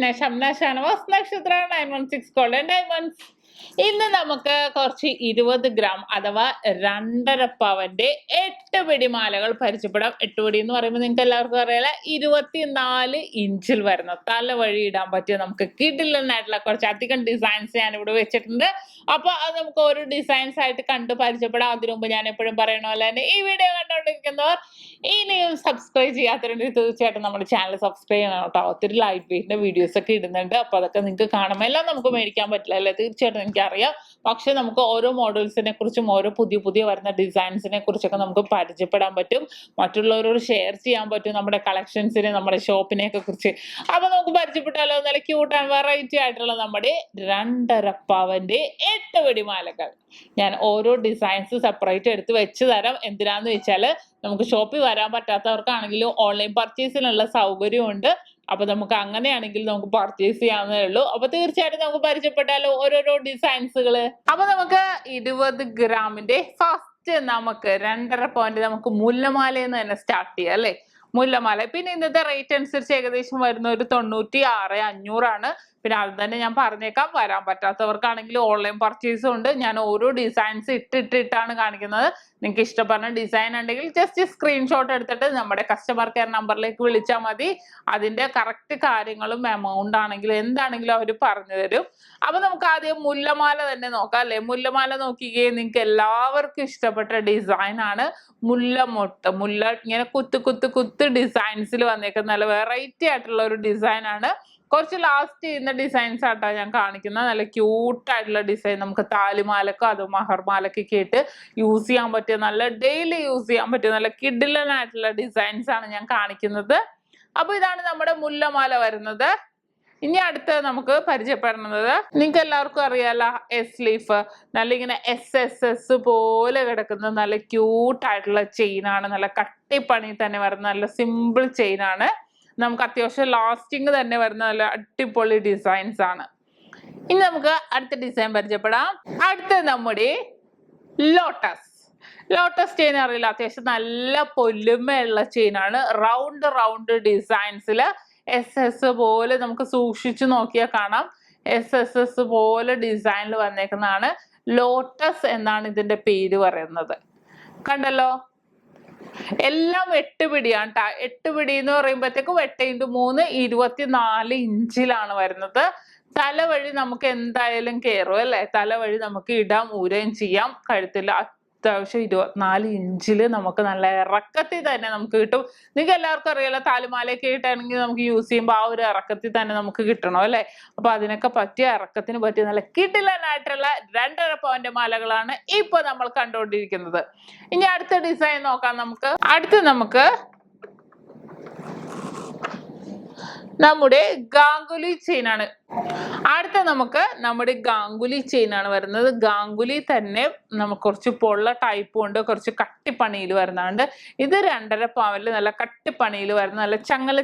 ഞാൻ ഷംന ഷാനവാസ് നക്ഷത്ര 916 golden diamonds. ഇന്ന് നമുക്ക് കുറച്ച് 20 ഗ്രാം അഥവാ 2.5 പവന്റെ 8 പിടിമാലകൾ പരിചയപ്പെടാം. 8 പിടി എന്ന് പറയുമ്പോൾ നിങ്ങൾക്ക് എല്ലാവർക്കും അറിയാല 24 ഇഞ്ചിൽ വരുന്ന തല വഴി ഇടാൻ പറ്റിയ നമുക്ക് കിടിലനായിട്ടുള്ള കുറച്ച് അധികം ഡിസൈൻസ് ഞാൻ ഇവിടെ വെച്ചിട്ടുണ്ട്. അപ്പൊ അത് നമുക്ക് ഓരോ ഡിസൈൻസ് ആയിട്ട് കണ്ട് പരിചയപ്പെടാം. അതിനു മുമ്പ് ഞാൻ എപ്പോഴും പറയണ പോലെ തന്നെ ഈ വീഡിയോ കണ്ടുകൊണ്ടിരിക്കുന്നവർ ഇനിയും സബ്സ്ക്രൈബ് ചെയ്യാത്തവരുണ്ടെങ്കിൽ തീർച്ചയായിട്ടും നമ്മുടെ ചാനൽ സബ്സ്ക്രൈബ് ചെയ്യണം കേട്ടോ. ഒത്തിരി ലൈറ്റ് വെയിറ്റിന്റെ വീഡിയോസ് ഒക്കെ ഇടുന്നുണ്ട്. അപ്പൊ അതൊക്കെ നിങ്ങൾക്ക് കാണുമ്പോൾ എല്ലാം നമുക്ക് മേടിക്കാൻ പറ്റില്ല അല്ലേ, തീർച്ചയായിട്ടും എനിക്കറിയാം. പക്ഷെ നമുക്ക് ഓരോ മോഡൽസിനെ കുറിച്ചും ഓരോ പുതിയ വരുന്ന ഡിസൈൻസിനെ കുറിച്ചൊക്കെ നമുക്ക് പരിചയപ്പെടാൻ പറ്റും, മറ്റുള്ളവരോട് ഷെയർ ചെയ്യാൻ പറ്റും നമ്മുടെ കളക്ഷൻസിനെ, നമ്മുടെ ഷോപ്പിനെയൊക്കെ കുറിച്ച്. അപ്പൊ നമുക്ക് പരിചയപ്പെട്ടാലോ നല്ല ക്യൂട്ട് ആൻഡ് വെറൈറ്റി ആയിട്ടുള്ള നമ്മുടെ 2.5 പവന്റെ 8 വെടിമാലകൾ. ഞാൻ ഓരോ ഡിസൈൻസ് സെപ്പറേറ്റ് എടുത്ത് വെച്ച് തരാം. എന്തിനാന്ന് വെച്ചാല് നമുക്ക് ഷോപ്പിൽ വരാൻ പറ്റാത്തവർക്കാണെങ്കിലും ഓൺലൈൻ പർച്ചേസിനുള്ള സൗകര്യമുണ്ട്. അപ്പൊ നമുക്ക് അങ്ങനെയാണെങ്കിൽ നമുക്ക് പർച്ചേസ് ചെയ്യാവുന്നേ ഉള്ളൂ. അപ്പൊ തീർച്ചയായിട്ടും നമുക്ക് പരിചയപ്പെട്ടാലോ ഓരോരോ ഡിസൈൻസുകള്. അപ്പൊ നമുക്ക് 20 ഗ്രാമിന്റെ ഫസ്റ്റ് നമുക്ക് 2.5 പവന്റെ നമുക്ക് മുല്ലമാലയെന്ന് തന്നെ സ്റ്റാർട്ട് ചെയ്യാം അല്ലെ. മുല്ലമാല പിന്നെ ഇന്നത്തെ റേറ്റ് അനുസരിച്ച് ഏകദേശം വരുന്ന ഒരു 96,500 ആണ്. പിന്നെ അത് തന്നെ ഞാൻ പറഞ്ഞേക്കാം, വരാൻ പറ്റാത്തവർക്കാണെങ്കിൽ ഓൺലൈൻ പർച്ചേസും ഉണ്ട്. ഞാൻ ഓരോ ഡിസൈൻസ് ഇട്ടിട്ടാണ് കാണിക്കുന്നത്. നിങ്ങൾക്ക് ഇഷ്ടപ്പെടുന്ന ഡിസൈൻ ഉണ്ടെങ്കിൽ ജസ്റ്റ് സ്ക്രീൻഷോട്ട് എടുത്തിട്ട് നമ്മുടെ കസ്റ്റമർ കെയർ നമ്പറിലേക്ക് വിളിച്ചാൽ മതി. അതിന്റെ കറക്റ്റ് കാര്യങ്ങളും എമൗണ്ട് ആണെങ്കിലും എന്താണെങ്കിലും അവർ പറഞ്ഞു തരും. അപ്പൊ നമുക്ക് ആദ്യം മുല്ലമാല തന്നെ നോക്കാം അല്ലെ. മുല്ലമാല നോക്കിക്കേ, നിങ്ങൾക്ക് എല്ലാവർക്കും ഇഷ്ടപ്പെട്ട ഡിസൈൻ ആണ് മുല്ലമൊട്ട്. മുല്ല ഇങ്ങനെ കുത്ത് ഡിസൈൻസിൽ വന്നേക്കുന്ന നല്ല വെറൈറ്റി ആയിട്ടുള്ള ഒരു ഡിസൈൻ ആണ്. കുറച്ച് ലാസ്റ്റ് ചെയ്യുന്ന ഡിസൈൻസ് ആട്ടോ ഞാൻ കാണിക്കുന്നത്. നല്ല ക്യൂട്ട് ആയിട്ടുള്ള ഡിസൈൻ, നമുക്ക് താലിമാലക്കോ അതോ മഹർമാലക്കൊക്കെ ഇട്ട് യൂസ് ചെയ്യാൻ പറ്റിയ, നല്ല ഡെയിലി യൂസ് ചെയ്യാൻ പറ്റിയ നല്ല കിഡിലനായിട്ടുള്ള ഡിസൈൻസ് ആണ് ഞാൻ കാണിക്കുന്നത്. അപ്പൊ ഇതാണ് നമ്മുടെ മുല്ലമാല വരുന്നത്. ഇനി അടുത്ത് നമുക്ക് പരിചയപ്പെടുന്നത് നിങ്ങൾക്ക് എല്ലാവർക്കും അറിയാലോ എസ് ലീഫ്, നല്ല ഇങ്ങനെ SSS പോലെ കിടക്കുന്ന നല്ല ക്യൂട്ട് ആയിട്ടുള്ള ചെയിൻ ആണ്. നല്ല കട്ടിപ്പണി തന്നെ വരുന്ന നല്ല സിമ്പിൾ ചെയിൻ ആണ്. നമുക്ക് അത്യാവശ്യം ലാസ്റ്റിംഗ് തന്നെ വരുന്ന നല്ല അടിപൊളി ഡിസൈൻസ് ആണ്. ഇനി നമുക്ക് അടുത്ത ഡിസൈൻ പരിചയപ്പെടാം. അടുത്ത നമ്മുടെ ലോട്ടസ് ചെയിൻ അറിയില്ല, അത്യാവശ്യം നല്ല പൊല്ലുമയുള്ള ചെയിൻ ആണ്. റൗണ്ട് ഡിസൈൻസിൽ SS പോലെ നമുക്ക് സൂക്ഷിച്ചു നോക്കിയാൽ കാണാം. SSS പോലെ ഡിസൈനിൽ വന്നേക്കുന്നതാണ്. ലോട്ടസ് എന്നാണ് ഇതിന്റെ പേര് പറയുന്നത്. കണ്ടല്ലോ, എല്ലാം 8 പിടിയാണ് ട്ടാ. 8 പിടി എന്ന് പറയുമ്പോഴത്തേക്കും 8x3 24 ഇഞ്ചിലാണ് വരുന്നത്. തല വഴി നമുക്ക് എന്തായാലും കയറും അല്ലെ. തല വഴി നമുക്ക് ഇടാം, ഊരുകയും ചെയ്യാം. കഴുത്തിൽ അത്യാവശ്യം 24 ഇഞ്ചിൽ നമുക്ക് നല്ല ഇറക്കത്തിൽ തന്നെ നമുക്ക് കിട്ടും. നിങ്ങൾക്ക് എല്ലാവർക്കും അറിയാലോ താലിമാലയൊക്കെ ഇട്ടാണെങ്കിൽ നമുക്ക് യൂസ് ചെയ്യുമ്പോൾ ആ ഒരു ഇറക്കത്തിൽ തന്നെ നമുക്ക് കിട്ടണം അല്ലെ. അപ്പൊ അതിനൊക്കെ പറ്റിയ ഇറക്കത്തിന് പറ്റിയ നല്ല കിടിലനായിട്ടുള്ള 2.5 പവന്റെ മാലകളാണ് ഇപ്പൊ നമ്മൾ കണ്ടുകൊണ്ടിരിക്കുന്നത്. ഇനി അടുത്ത ഡിസൈൻ നോക്കാം നമുക്ക്. നമുക്ക് നമ്മുടെ ഗാംഗുലി ചെയിൻ ആണ്. അടുത്ത നമുക്ക് നമ്മുടെ ഗാംഗുലി ചെയിൻ ആണ് വരുന്നത്. ഗാംഗുലി തന്നെ നമുക്ക് കുറച്ച് പൊള്ള ടൈപ്പും ഉണ്ട്, കുറച്ച് കട്ടിപ്പണിയിൽ വരുന്നുണ്ട്. ഇത് 2.5 പവനിൽ നല്ല കട്ടിപ്പണിയിൽ വരുന്ന നല്ല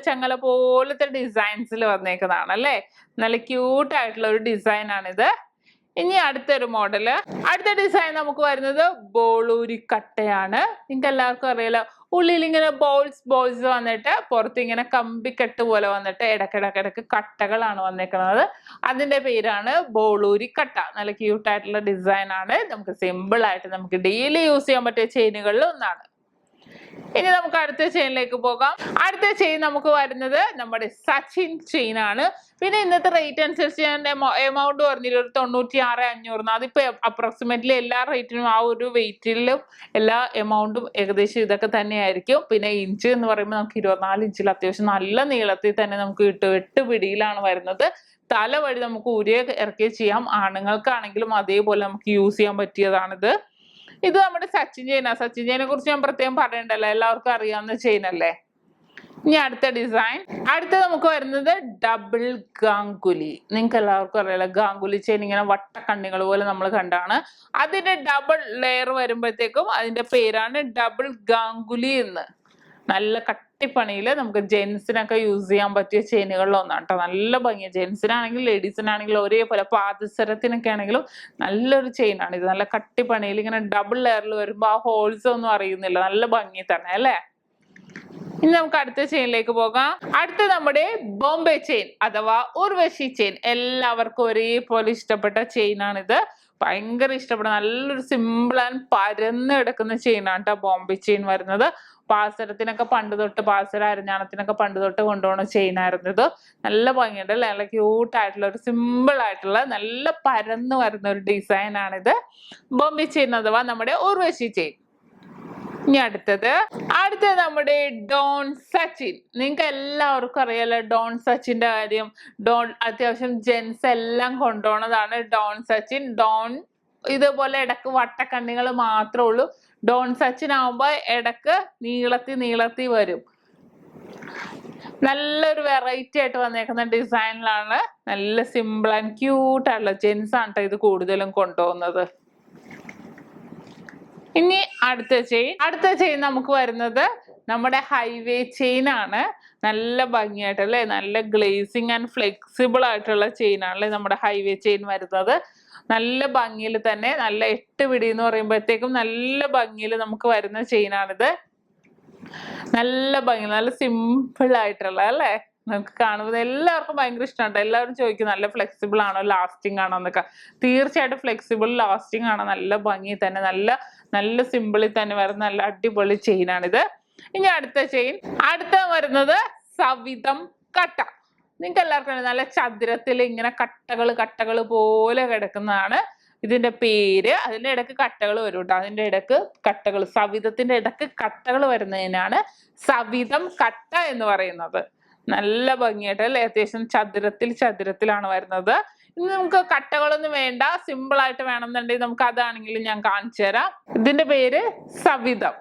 ചങ്ങല പോലത്തെ ഡിസൈൻസിൽ വന്നേക്കുന്നതാണ് അല്ലെ. നല്ല ക്യൂട്ട് ആയിട്ടുള്ള ഒരു ഡിസൈൻ ആണിത്. ഇനി അടുത്ത ഡിസൈൻ നമുക്ക് വരുന്നത് ബോളൂരി കട്ടയാണ്. നിങ്ങൾക്ക് എല്ലാവർക്കും അറിയാലോ, ഉള്ളിൽ ഇങ്ങനെ ബോൾസ് വന്നിട്ട് പുറത്ത് ഇങ്ങനെ കമ്പിക്കെട്ട് പോലെ വന്നിട്ട് ഇടക്കിടക്ക് കട്ടകളാണ് വന്നേക്കുന്നത്. അതിന്റെ പേരാണ് ബോളൂരി കട്ട. നല്ല ക്യൂട്ട് ആയിട്ടുള്ള ഡിസൈൻ ആണ്. നമുക്ക് സിമ്പിൾ ആയിട്ട് നമുക്ക് ഡെയിലി യൂസ് ചെയ്യാൻ പറ്റിയ ചെയിനുകളിൽ ഒന്നാണ്. ഇനി നമുക്ക് അടുത്ത ചെയിനിലേക്ക് പോകാം. അടുത്ത ചെയിൻ നമുക്ക് വരുന്നത് നമ്മുടെ സച്ചിൻ ചെയിൻ ആണ്. പിന്നെ ഇന്നത്തെ റേറ്റ് അനുസരിച്ച് ഞാൻ എമൗണ്ട് പറഞ്ഞില്ല, ഒരു 96,500. അതിപ്പോ അപ്രോക്സിമേറ്റ്ലി എല്ലാ റേറ്റിനും ആ ഒരു വെയിറ്റിലും എല്ലാ എമൗണ്ടും ഏകദേശം ഇതൊക്കെ തന്നെയായിരിക്കും. പിന്നെ ഇഞ്ച് എന്ന് പറയുമ്പോൾ നമുക്ക് 24 ഇഞ്ചിൽ അത്യാവശ്യം നല്ല നീളത്തിൽ തന്നെ നമുക്ക് കിട്ടും. 8 പിടിയിലാണ് വരുന്നത്. തല വഴി നമുക്ക് ഊരിയെ ഇറക്കി ചെയ്യാം. ആണുങ്ങൾക്കാണെങ്കിലും അതേപോലെ നമുക്ക് യൂസ് ചെയ്യാൻ പറ്റിയതാണിത്. ഇത് നമ്മുടെ സച്ചിൻ ചെയിനെ കുറിച്ച് ഞാൻ പ്രത്യേകം പറയണ്ടല്ലോ, എല്ലാവർക്കും അറിയാവുന്ന ചെയിൻ അല്ലേ. ഇനി അടുത്ത ഡിസൈൻ, നമുക്ക് വരുന്നത് ഡബിൾ ഗാംഗുലി. നിങ്ങൾക്ക് എല്ലാവർക്കും അറിയാലോ, ഗാംഗുലി ചെയിൻ ഇങ്ങനെ വട്ടക്കണ്ണികൾ പോലെ നമ്മൾ കണ്ടാണ്. അതിന്റെ ഡബിൾ ലെയർ വരുമ്പോഴത്തേക്കും അതിന്റെ പേരാണ് ഡബിൾ ഗാംഗുലി എന്ന്. നല്ല കട്ടിപ്പണിയിൽ നമുക്ക് ജെൻസിനൊക്കെ യൂസ് ചെയ്യാൻ പറ്റിയ ചെയിനുകളിൽ ഒന്നാണ് കേട്ടോ. നല്ല ഭംഗിയ, ജെൻസിനാണെങ്കിലും ലേഡീസിനാണെങ്കിലും ഒരേപോലെ പാദസരത്തിനൊക്കെ ആണെങ്കിലും നല്ലൊരു ചെയിനാണ് ഇത്. നല്ല കട്ടിപ്പണിയിൽ ഇങ്ങനെ ഡബിൾ ലെയറിൽ വരുമ്പോൾ ആ ഹോൾസ് ഒന്നും അറിയുന്നില്ല, നല്ല ഭംഗി തന്നെ അല്ലേ. ഇനി നമുക്ക് അടുത്ത ചെയിനിലേക്ക് പോകാം. അടുത്ത നമ്മുടെ ബോംബെ ചെയിൻ അഥവാ ഉർവശി ചെയിൻ. എല്ലാവർക്കും ഒരേപോലെ ഇഷ്ടപ്പെട്ട ചെയിനാണിത്. ഭയങ്കര ഇഷ്ടപ്പെടുന്ന നല്ലൊരു സിമ്പിൾ ആൻഡ് പരന്ന് കിടക്കുന്ന ചെയിനാണ് കേട്ടോ ബോംബെ ചെയിൻ വരുന്നത്. പാസരത്തിനൊക്കെ പണ്ട് തൊട്ട് പാസര അരഞ്ഞാണത്തിനൊക്കെ പണ്ട് തൊട്ട് കൊണ്ടുപോകുന്ന ചെയിനായിരുന്നു ഇത്. നല്ല ഭംഗിയുണ്ട് അല്ലെ, നല്ല ക്യൂട്ട് ആയിട്ടുള്ള ഒരു സിമ്പിൾ ആയിട്ടുള്ള നല്ല പരന്ന് വരുന്ന ഒരു ഡിസൈൻ ആണിത് ബോംബെ ചെയിൻ അഥവാ നമ്മുടെ ഉർവശി ചെയിൻ. ഇനി അടുത്തത് നമ്മുടെ ഡോൺ സച്ചിൻ. നിങ്ങൾക്ക് എല്ലാവർക്കും അറിയാലോ ഡോൺ സച്ചിന്റെ കാര്യം. ഡോൺ അത്യാവശ്യം ജെൻസ് എല്ലാം കൊണ്ടുപോകുന്നതാണ് ഡോൺ സച്ചിൻ. ഡോൺ ഇതുപോലെ ഇടക്ക് വട്ടക്കണ്ണികൾ മാത്രമേ ഉള്ളൂ. ഡോൺ സച്ചിൻ ആവുമ്പോ ഇടക്ക് നീളത്തി വരും. നല്ലൊരു വെറൈറ്റി ആയിട്ട് വന്നേക്കുന്ന ഡിസൈനിലാണ്. നല്ല സിമ്പിൾ ആൻഡ് ക്യൂട്ട് ആയിട്ടുള്ള ജെൻസ് ആണ് ഇത് കൂടുതലും കൊണ്ടുപോകുന്നത്. ഇനി അടുത്ത ചെയിൻ നമുക്ക് വരുന്നത് നമ്മുടെ ഹൈവേ ചെയിൻ ആണ്. നല്ല ഭംഗിയായിട്ട് അല്ലേ, നല്ല ഗ്ലേസിങ് ആൻഡ് ഫ്ലെക്സിബിൾ ആയിട്ടുള്ള ചെയിൻ ആണല്ലേ നമ്മുടെ ഹൈവേ ചെയിൻ വരുന്നത്. നല്ല ഭംഗിയിൽ തന്നെ നല്ല 8 പിടി എന്ന് പറയുമ്പോഴത്തേക്കും നല്ല ഭംഗിയിൽ നമുക്ക് വരുന്ന ചെയിനാണിത്. നല്ല ഭംഗി, നല്ല സിമ്പിൾ ആയിട്ടുള്ള അല്ലേ, നമുക്ക് കാണുന്നത് എല്ലാവർക്കും ഭയങ്കര ഇഷ്ടമാണ്. എല്ലാവരും ചോദിക്കും നല്ല ഫ്ലെക്സിബിൾ ആണോ ലാസ്റ്റിംഗ് ആണോ എന്നൊക്കെ. തീർച്ചയായിട്ടും ഫ്ലെക്സിബിൾ ലാസ്റ്റിംഗ് ആണ്. നല്ല ഭംഗി തന്നെ, നല്ല സിമ്പിളിൽ തന്നെ വരുന്ന നല്ല അടിപൊളി ചെയിനാണിത്. ഇനി അടുത്ത വരുന്നത് സവിതം കട്ട. നിങ്ങൾക്ക് എല്ലാവർക്കും നല്ല ചതുരത്തിൽ ഇങ്ങനെ കട്ടകൾ പോലെ കിടക്കുന്നതാണ് ഇതിന്റെ പേര്. അതിന്റെ ഇടക്ക് കട്ടകൾ വരും കേട്ടോ. അതിന്റെ ഇടക്ക് കട്ടകൾ, സവിതത്തിന്റെ ഇടക്ക് കട്ടകൾ വരുന്നതിനാണ് സവിതം കട്ട എന്ന് പറയുന്നത്. നല്ല ഭംഗിയായിട്ട് അല്ലെ, അത്യാവശ്യം ചതുരത്തിലാണ് വരുന്നത്. ഇനി നമുക്ക് കട്ടകളൊന്നും വേണ്ട, സിമ്പിൾ ആയിട്ട് വേണമെന്നുണ്ടെങ്കിൽ നമുക്ക് അതാണെങ്കിലും ഞാൻ കാണിച്ചു തരാം. ഇതിന്റെ പേര് സവിതം.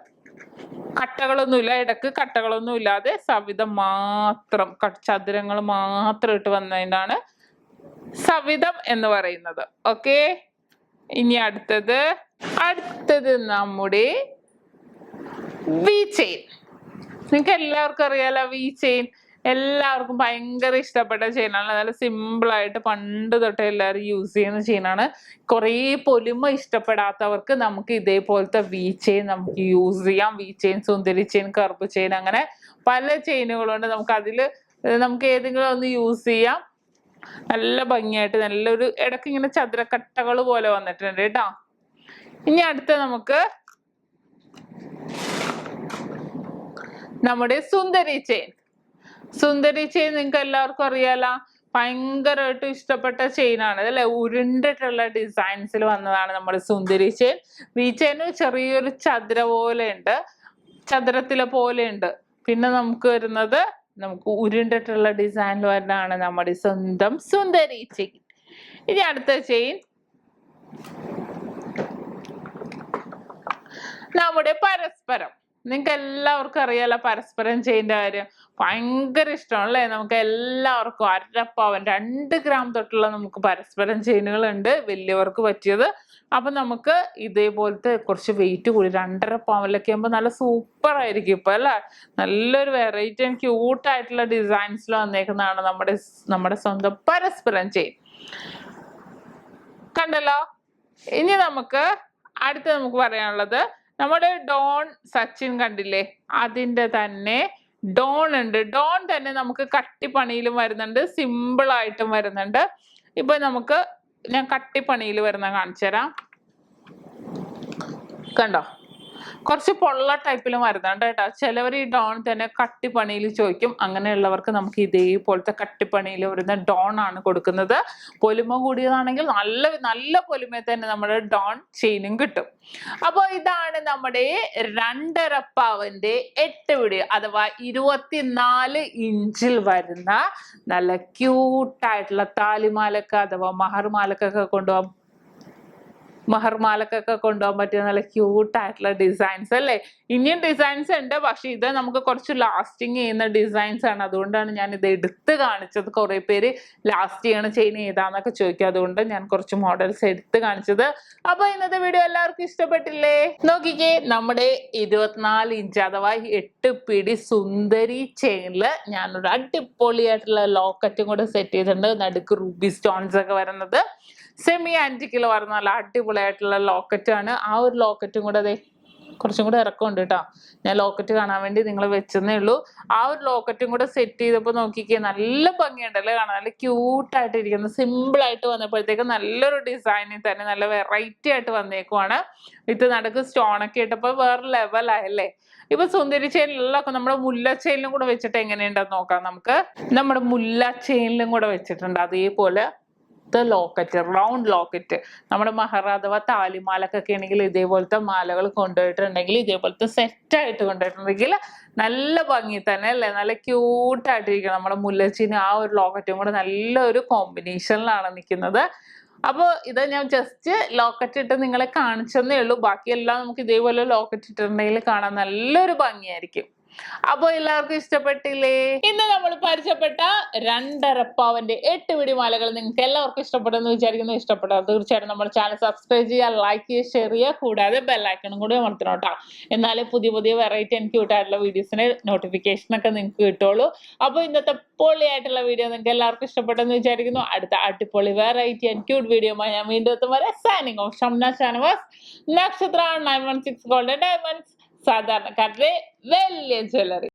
കട്ടകളൊന്നുമില്ല, ഇടക്ക് കട്ടകളൊന്നും ഇല്ലാതെ സവിതം മാത്രം, ചതുരങ്ങൾ മാത്രം ഇട്ട് വന്നതിനാണ് സവിതം എന്ന് പറയുന്നത്. ഓക്കെ, ഇനി അടുത്തത് നമ്മുടെ വി ചെയിൻ. നിങ്ങൾക്ക് എല്ലാവർക്കും അറിയാലോ വി ചെയിൻ. എല്ലാവർക്കും ഭയങ്കര ഇഷ്ടപ്പെട്ട ചെയിനാണ്. നല്ല സിമ്പിൾ ആയിട്ട് പണ്ട് തൊട്ടേ എല്ലാവരും യൂസ് ചെയ്യുന്ന ചെയിനാണ്. കുറേ പൊലിമ ഇഷ്ടപ്പെടാത്തവർക്ക് നമുക്ക് ഇതേപോലത്തെ വി ചെയിൻ നമുക്ക് യൂസ് ചെയ്യാം. വി ചെയിൻ, സുന്ദരി ചെയിൻ, കറുപ്പ് ചെയിൻ, അങ്ങനെ പല ചെയിനുകളുണ്ട്. നമുക്ക് ഏതെങ്കിലും ഒന്ന് യൂസ് ചെയ്യാം. നല്ല ഭംഗിയായിട്ട് നല്ലൊരു ഇടയ്ക്ക് ഇങ്ങനെ ചതുരക്കട്ടകൾ പോലെ വന്നിട്ടുണ്ട് കേട്ടോ. ഇനി അടുത്ത നമുക്ക് നമ്മുടെ സുന്ദരി ചെയിൻ. നിങ്ങൾക്ക് എല്ലാവർക്കും അറിയാലോ, ഭയങ്കരമായിട്ട് ഇഷ്ടപ്പെട്ട ചെയിനാണ് അല്ലെ. ഉരുണ്ടിട്ടുള്ള ഡിസൈൻസിൽ വന്നതാണ് നമ്മുടെ സുന്ദരി ചെയിൻ. വി ചെയിന് ചെറിയൊരു ചതുരത്തിലെ പോലെ ഉണ്ട്. പിന്നെ നമുക്ക് വരുന്നത് ഉരുണ്ടിട്ടുള്ള ഡിസൈനിൽ വരുന്നതാണ് നമ്മുടെ സ്വന്തം സുന്ദരി ചെയിൻ. ഇനി അടുത്ത ചെയിൻ നമ്മുടെ പരസ്പരം. നിങ്ങൾക്ക് എല്ലാവർക്കും അറിയാലോ പരസ്പരം ചെയിൻ്റെ കാര്യം. ഭയങ്കര ഇഷ്ടമാണ് അല്ലേ നമുക്ക് എല്ലാവർക്കും. 1.5 പവൻ 2 ഗ്രാം തൊട്ടുള്ള നമുക്ക് പരസ്പരം ചെയിനുകൾ ഉണ്ട്, വലിയവർക്ക് പറ്റിയത്. അപ്പൊ നമുക്ക് ഇതേപോലത്തെ കുറച്ച് വെയിറ്റ് കൂടി 2.5 പവനിലൊക്കെ ആകുമ്പോൾ നല്ല സൂപ്പർ ആയിരിക്കും ഇപ്പൊ അല്ലെ. നല്ലൊരു വെറൈറ്റി ആൻഡ് ക്യൂട്ട് ആയിട്ടുള്ള ഡിസൈൻസിൽ വന്നേക്കുന്നതാണ് നമ്മുടെ സ്വന്തം പരസ്പരം ചെയിൻ. കണ്ടല്ലോ. ഇനി അടുത്ത നമുക്ക് പറയാനുള്ളത് നമ്മുടെ ഡോൺ സച്ചിൻ കണ്ടില്ലേ, അതിന്റെ തന്നെ ഡോൺ ഉണ്ട്. ഡോൺ തന്നെ നമുക്ക് കട്ടിപ്പണിയിലും വരുന്നുണ്ട്, സിമ്പിൾ ആയിട്ടും വരുന്നുണ്ട്. ഇപ്പൊ ഞാൻ കട്ടിപ്പണിയിൽ വരുന്ന കാണിച്ചു തരാം. കണ്ടോ, കുറച്ച് പൊള്ള ടൈപ്പിലും വരുന്നുണ്ട് കേട്ടോ. ചിലവർ ഈ ഡോൺ തന്നെ കട്ടിപ്പണിയിൽ ചോദിക്കും. അങ്ങനെയുള്ളവർക്ക് നമുക്ക് ഇതേപോലത്തെ കട്ടിപ്പണിയിൽ വരുന്ന ഡോൺ ആണ് കൊടുക്കുന്നത്. പൊലിമ കൂടിയതാണെങ്കിൽ നല്ല പൊലിമ തന്നെ നമ്മുടെ ഡോൺ ചെയിനും കിട്ടും. അപ്പോൾ ഇതാണ് നമ്മുടെ 2.5 പവന്റെ 8 പിടി അഥവാ 24 ഇഞ്ചിൽ വരുന്ന നല്ല ക്യൂട്ടായിട്ടുള്ള താലിമാലക്ക അഥവാ മഹർമാലക്കൊക്കെ കൊണ്ടുപോകാൻ പറ്റിയ നല്ല ക്യൂട്ട് ആയിട്ടുള്ള ഡിസൈൻസ് അല്ലേ. ഇനിയും ഡിസൈൻസ് ഉണ്ട്, പക്ഷെ ഇത് നമുക്ക് കുറച്ച് ലാസ്റ്റിങ് ചെയ്യുന്ന ഡിസൈൻസ് ആണ്. അതുകൊണ്ടാണ് ഞാൻ ഇത് എടുത്ത് കാണിച്ചത്. കുറെ പേര് ലാസ്റ്റ് ചെയ്യണ ചെയിൻ ഏതാന്നൊക്കെ ചോദിക്കും, അതുകൊണ്ട് ഞാൻ കുറച്ച് മോഡൽസ് എടുത്ത് കാണിച്ചത്. അപ്പൊ ഇന്നത്തെ വീഡിയോ എല്ലാവർക്കും ഇഷ്ടപ്പെട്ടില്ലേ? നോക്കിക്കേ, നമ്മുടെ 24 ഇഞ്ച് അഥവാ 8 പിടി സുന്ദരി ചെയിനില് ഞാനൊരു അടിപൊളിയായിട്ടുള്ള ലോക്കറ്റും കൂടെ സെറ്റ് ചെയ്തിട്ടുണ്ട്. നടുക്ക് റൂബി സ്റ്റോൺസ് ഒക്കെ വരുന്നത്, സെമി ആന്റിക്കിൽ വരുന്ന നല്ല അടിപൊളിയായിട്ടുള്ള ലോക്കറ്റ് ആണ്. ആ ഒരു ലോക്കറ്റും കൂടെ കുറച്ചും കൂടെ ഇറക്കമുണ്ട് കേട്ടോ. ഞാൻ ലോക്കറ്റ് കാണാൻ വേണ്ടി നിങ്ങൾ വെച്ചെന്നേ ഉള്ളൂ. ആ ഒരു ലോക്കറ്റും കൂടെ സെറ്റ് ചെയ്തപ്പോൾ നോക്കിക്കേ, നല്ല ഭംഗിയുണ്ടല്ലേ കാണാൻ, നല്ല ക്യൂട്ടായിട്ട് ഇരിക്കുന്നത്. സിമ്പിൾ ആയിട്ട് വന്നപ്പോഴത്തേക്ക് നല്ലൊരു ഡിസൈനിൽ തന്നെ നല്ല വെറൈറ്റി ആയിട്ട് വന്നേക്കുവാണ്. വിത്ത് നടക്ക് സ്റ്റോണൊക്കെ ഇട്ടപ്പോൾ വേറെ ലെവലായല്ലേ. ഇപ്പൊ സുന്ദരി ചെയിനിലൊക്കെ നമ്മുടെ മുല്ല ചെയിനിലും കൂടെ വെച്ചിട്ട് എങ്ങനെയുണ്ടെന്ന് നോക്കാം നമുക്ക്. നമ്മുടെ മുല്ല ചെയിനിലും കൂടെ വെച്ചിട്ടുണ്ട് അതേപോലെ ലോക്കറ്റ്, റൗണ്ട് ലോക്കറ്റ്. നമ്മുടെ മഹറ അഥവാ താലിമാലക്കൊക്കെ ആണെങ്കിൽ ഇതേപോലത്തെ മാലകൾ കൊണ്ടുപോയിട്ടുണ്ടെങ്കിൽ, ഇതേപോലത്തെ സെറ്റായിട്ട് കൊണ്ടുപോയിട്ടുണ്ടെങ്കിൽ നല്ല ഭംഗി തന്നെ അല്ലേ, നല്ല ക്യൂട്ടായിട്ടിരിക്കണം. നമ്മുടെ മുല്ലച്ചീന് ആ ഒരു ലോക്കറ്റും കൂടെ നല്ലൊരു കോമ്പിനേഷനിലാണ് നിൽക്കുന്നത്. അപ്പോൾ ഇത് ഞാൻ ജസ്റ്റ് ലോക്കറ്റ് ഇട്ട് നിങ്ങളെ കാണിച്ചെന്നേ ഉള്ളൂ. ബാക്കിയെല്ലാം നമുക്ക് ഇതേപോലെ ലോക്കറ്റ് ഇട്ടിട്ടുണ്ടെങ്കിൽ കാണാൻ നല്ലൊരു ഭംഗിയായിരിക്കും. അപ്പൊ എല്ലാവർക്കും ഇഷ്ടപ്പെട്ടില്ലേ? ഇന്ന് നമ്മൾ പരിചയപ്പെട്ട 2.5 പവന്റെ 8 പിടിമാലകൾ നിങ്ങൾക്ക് എല്ലാവർക്കും ഇഷ്ടപ്പെട്ടെന്ന് വിചാരിക്കുന്നു. ഇഷ്ടപ്പെട്ടാൽ തീർച്ചയായിട്ടും നമ്മുടെ ചാനൽ സബ്സ്ക്രൈബ് ചെയ്യുക, ലൈക്ക് ചെയ്യുക, ഷെയർ ചെയ്യുക, കൂടാതെ ബെല്ലൈക്കണും കൂടി അമർത്തണം കേട്ടോ. എന്നാലേ പുതിയ പുതിയ വെറൈറ്റി ആൻഡ് ക്യൂട്ടായിട്ടുള്ള വീഡിയോസിന് നോട്ടിഫിക്കേഷൻ ഒക്കെ നിങ്ങൾക്ക് കിട്ടുള്ളൂ. അപ്പൊ ഇന്നത്തെ പൊളിയായിട്ടുള്ള വീഡിയോ നിങ്ങൾക്ക് എല്ലാവർക്കും ഇഷ്ടപ്പെട്ടെന്ന് വിചാരിക്കുന്നു. അടുത്ത അടിപൊളി വെറൈറ്റി ആൻഡ് ക്യൂട്ട് വീഡിയോമായി ഞാൻ വീണ്ടും എത്തും വരെ സൈനിങ് ഓഫ്. ഷംന ഷാനവാസ്, നക്ഷത്ര 916 ഗോൾഡൻ ഡയമണ്ട്സ്, സാധാരണക്കാരുടെ വലിയ ജ്വല്ലറി.